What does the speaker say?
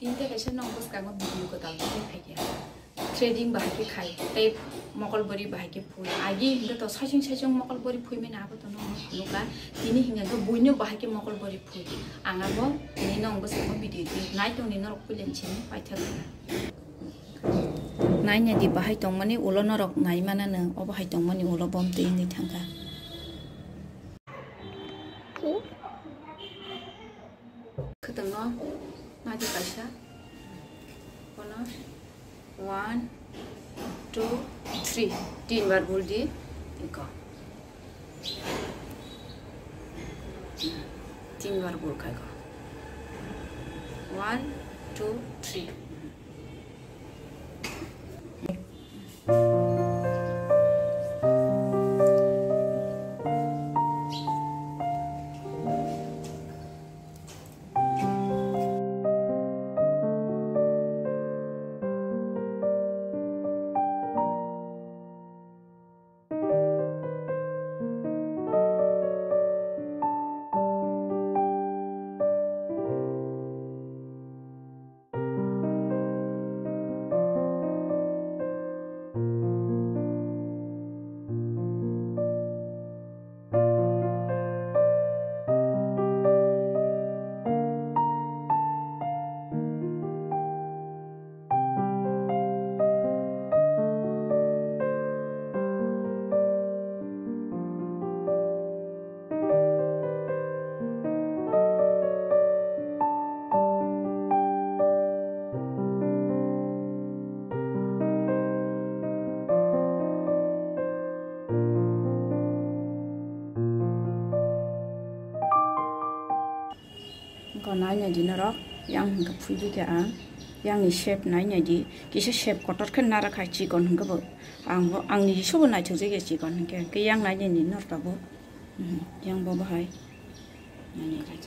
Inte kaisa nongkos kang video ko tal ke phege trading bahai ke khai tei mokol bori bahai ke phui agi hinga to sajing mokol bori phui me na ba to no luka tini hinga to buino bahai ke mokol bori phui anga bo ni nongkos kang video ti nai to ni norok pulen chin pai thak nai nya di bahai tong mani ulo norok ngai mana ne o bahai tong mani ulo bom te ni thangka keteng no na di kaisa kono 1 2 3 तीन बार बोल दिए देखो 3 बार बोल का 1 2 3 còn nãy nhà đi nó đó yang gặp phu đi cả yang ni shape nãy nhà đi cái shape có tất cả nara khai chỉ còn không có vợ ang ni số này thực sự chỉ còn cái yang nãy nhà đi nó là bố yang bố hai nhà này khai